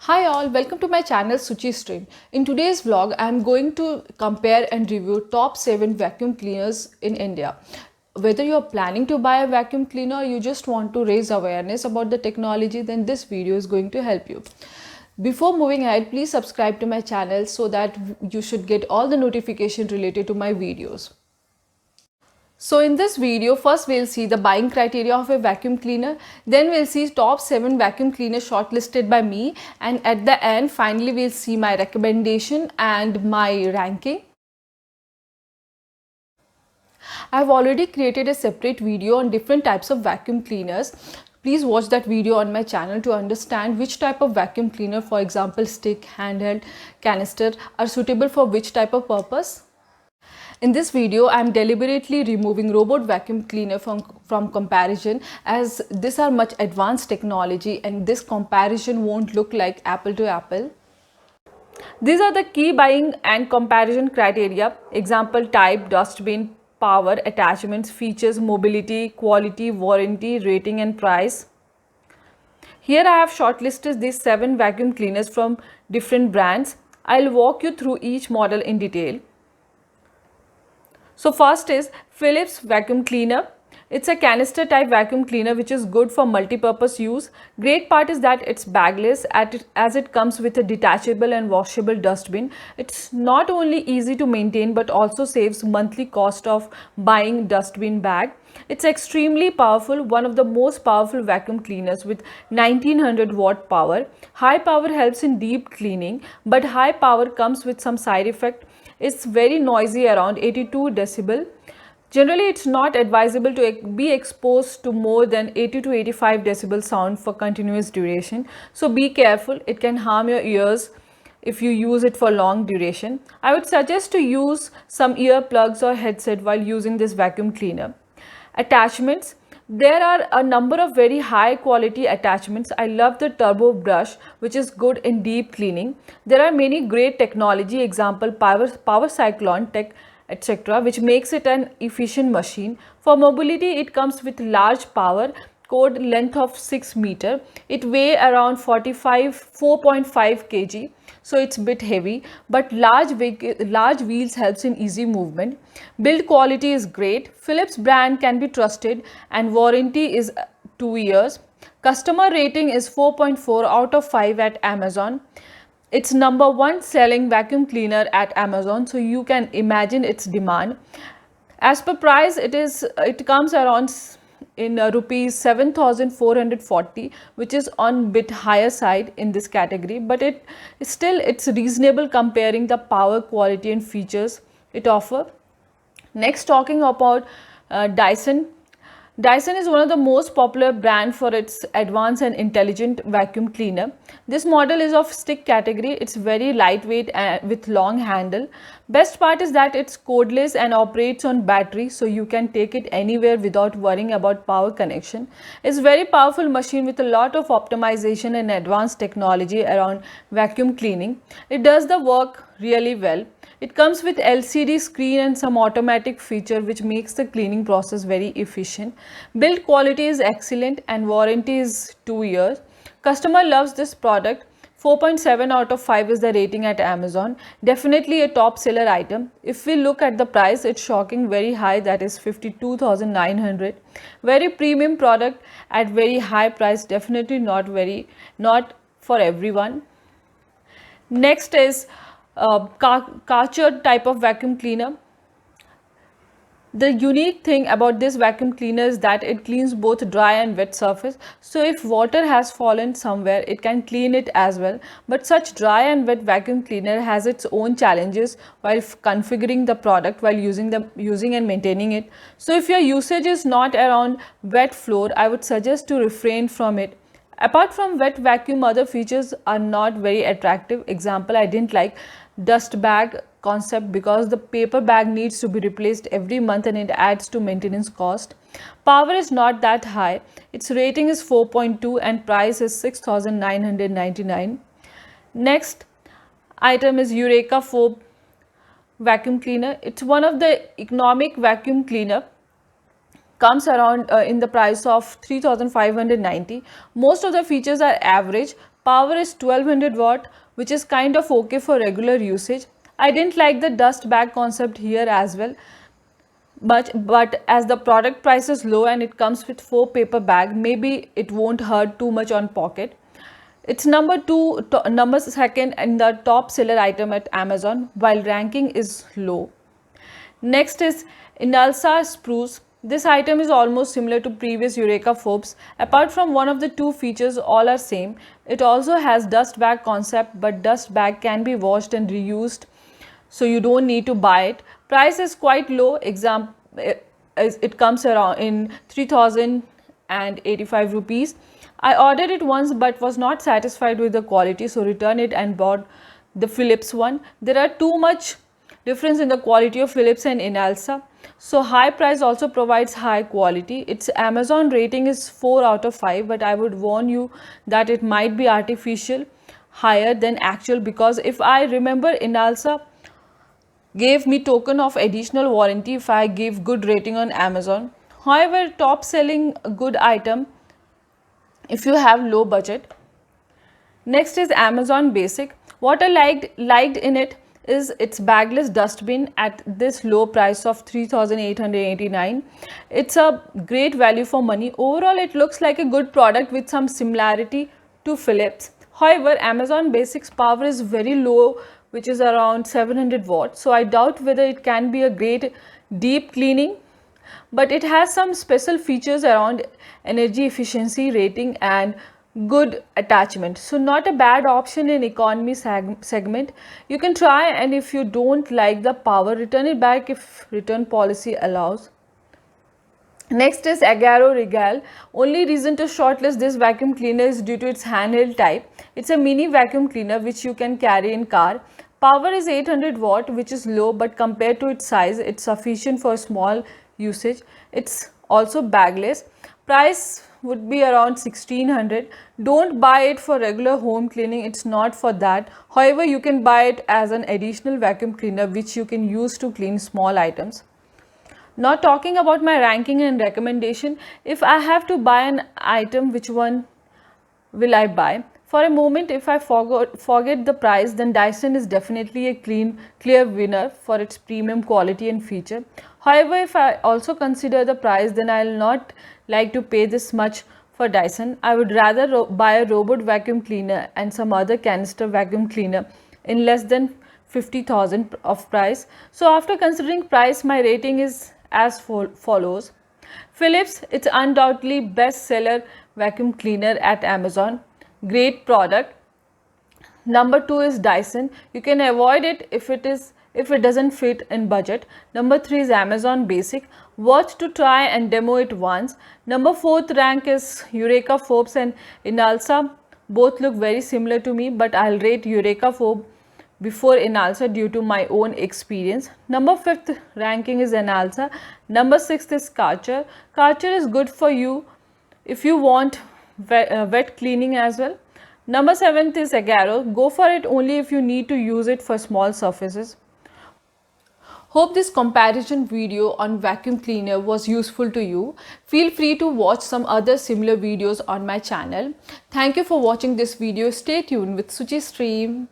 Hi all, welcome to my channel Suchi Stream. In today's vlog, I am going to compare and review top 7 vacuum cleaners in India. Whether you're planning to buy a vacuum cleaner or you just want to raise awareness about the technology, then this video is going to help you. Before moving ahead, please subscribe to my channel so that you should get all the notifications related to my videos. So in this video, first we'll see the buying criteria of a vacuum cleaner, then we'll see top 7 vacuum cleaners shortlisted by me, and at the end finally we'll see my recommendation and my ranking. I've already created a separate video on different types of vacuum cleaners. Please watch that video on my channel to understand which type of vacuum cleaner, for example stick, handheld, canister, are suitable for which type of purpose. In this video, I am deliberately removing robot vacuum cleaner from comparison, as these are much advanced technology and this comparison won't look like apple to apple. These are the key buying and comparison criteria. Example: type, dustbin, power, attachments, features, mobility, quality, warranty, rating and price. Here I have shortlisted these 7 vacuum cleaners from different brands. I'll walk you through each model in detail. So first is Philips vacuum cleaner. It's a canister type vacuum cleaner which is good for multi-purpose use. Great part is that it's bagless as it comes with a detachable and washable dustbin. It's not only easy to maintain but also saves monthly cost of buying dustbin bag. It's extremely powerful, one of the most powerful vacuum cleaners with 1900 watt power. High power helps in deep cleaning, but high power comes with some side effect. It's very noisy, around 82 decibel. Generally, it's not advisable to be exposed to more than 80 to 85 decibel sound for continuous duration. So be careful, it can harm your ears if you use it for long duration. I would suggest to use some earplugs or headset while using this vacuum cleaner. Attachments. There are a number of very high quality attachments. I love the turbo brush, which is good in deep cleaning. There are many great technology, example power cyclone tech, etc., which makes it an efficient machine. For mobility, it comes with large power cord length of 6 meter. It weigh around 4.5 kg, so it's a bit heavy, but large wheels helps in easy movement. Build quality is great. Philips brand can be trusted and warranty is 2 years. Customer rating is 4.4 out of 5 at Amazon. It's number 1 selling vacuum cleaner at Amazon, so you can imagine its demand. As per price, it comes around in rupees 7440, which is on bit higher side in this category, but it's reasonable comparing the power, quality and features it offer. Next, talking about Dyson. Dyson is one of the most popular brand for its advanced and intelligent vacuum cleaner. This model is of stick category. It's very lightweight and with long handle. Best part is that it's codeless and operates on battery, so you can take it anywhere without worrying about power connection. It's very powerful machine with a lot of optimization and advanced technology around vacuum cleaning. It does the work really well. It comes with LCD screen and some automatic feature which makes the cleaning process very efficient. Build quality is excellent and warranty is 2 years. Customer loves this product. 4.7 out of 5 is the rating at Amazon. Definitely a top seller item. If we look at the price, it's shocking, very high, that is 52,900. Very premium product at very high price. Definitely not for everyone. Next is Karcher type of vacuum cleaner. The unique thing about this vacuum cleaner is that it cleans both dry and wet surface. So if water has fallen somewhere, it can clean it as well. But such dry and wet vacuum cleaner has its own challenges while configuring the product, while using and maintaining it. So if your usage is not around wet floor, I would suggest to refrain from it. Apart from wet vacuum, other features are not very attractive. Example, I didn't like dust bag concept because the paper bag needs to be replaced every month and it adds to maintenance cost. Power is not that high. Its rating is 4.2 and price is 6,999. Next item is Eureka Foam vacuum cleaner. It's one of the economic vacuum cleaner, comes around in the price of 3,590. Most of the features are average. Power is 1200 watt, which is kind of okay for regular usage. I didn't like the dust bag concept here as well, but as the product price is low and it comes with 4 paper bag, maybe it won't hurt too much on pocket. It's number second and the top seller item at Amazon, while ranking is low. Next is Inalsa Spruce. This item is almost similar to previous Eureka Forbes. Apart from one of the two features, all are same. It also has dust bag concept, but dust bag can be washed and reused, so you don't need to buy it. Price is quite low. It comes around in 3085 rupees. I ordered it once but was not satisfied with the quality, so returned it and bought the Philips one. There are too much difference in the quality of Philips and Inalsa, so high price also provides high quality. Its Amazon rating is 4 out of 5, but I would warn you that it might be artificial higher than actual, because if I remember, Inalsa gave me token of additional warranty if I give good rating on Amazon. However, top selling good item if you have low budget. Next is Amazon Basic. What I liked in it is its bagless dustbin at this low price of 3889. It's a great value for money. Overall, it looks like a good product with some similarity to Philips. However, Amazon Basic's power is very low, which is around 700 watts, so I doubt whether it can be a great deep cleaning, but it has some special features around energy efficiency rating and good attachment, so not a bad option in economy segment. You can try, and if you don't like the power, return it back if return policy allows. Next is Agaro Regal. Only reason to shortlist this vacuum cleaner is due to its handheld type. It's a mini vacuum cleaner which you can carry in car. Power is 800 watt, which is low, but compared to its size, it's sufficient for small usage. It's also bagless. Price would be around 1600. Don't buy it for regular home cleaning, it's not for that. However, you can buy it as an additional vacuum cleaner which you can use to clean small items. Now talking about my ranking and recommendation, if I have to buy an item, which one will I buy? For a moment, if I forget the price, then Dyson is definitely a clear winner for its premium quality and feature. However, if I also consider the price, then I will not like to pay this much for Dyson. I would rather buy a robot vacuum cleaner and some other canister vacuum cleaner in less than 50,000 of price. So after considering price, my rating is as follows. Philips, it's undoubtedly best seller vacuum cleaner at Amazon. Great product. Number 2 is Dyson. You can avoid it if it doesn't fit in budget. Number 3 is Amazon Basic. Worth to try and demo it once. Number 4th rank is Eureka Forbes and Inalsa. Both look very similar to me, but I'll rate Eureka Forbes before Inalsa due to my own experience. Number 5th ranking is Inalsa. Number 6th is Karcher. Karcher is good for you if you want wet cleaning as well. Number 7th is Agaro. Go for it only if you need to use it for small surfaces. Hope this comparison video on vacuum cleaner was useful to you. Feel free to watch some other similar videos on my channel. Thank you for watching this video. Stay tuned with Suchi Stream.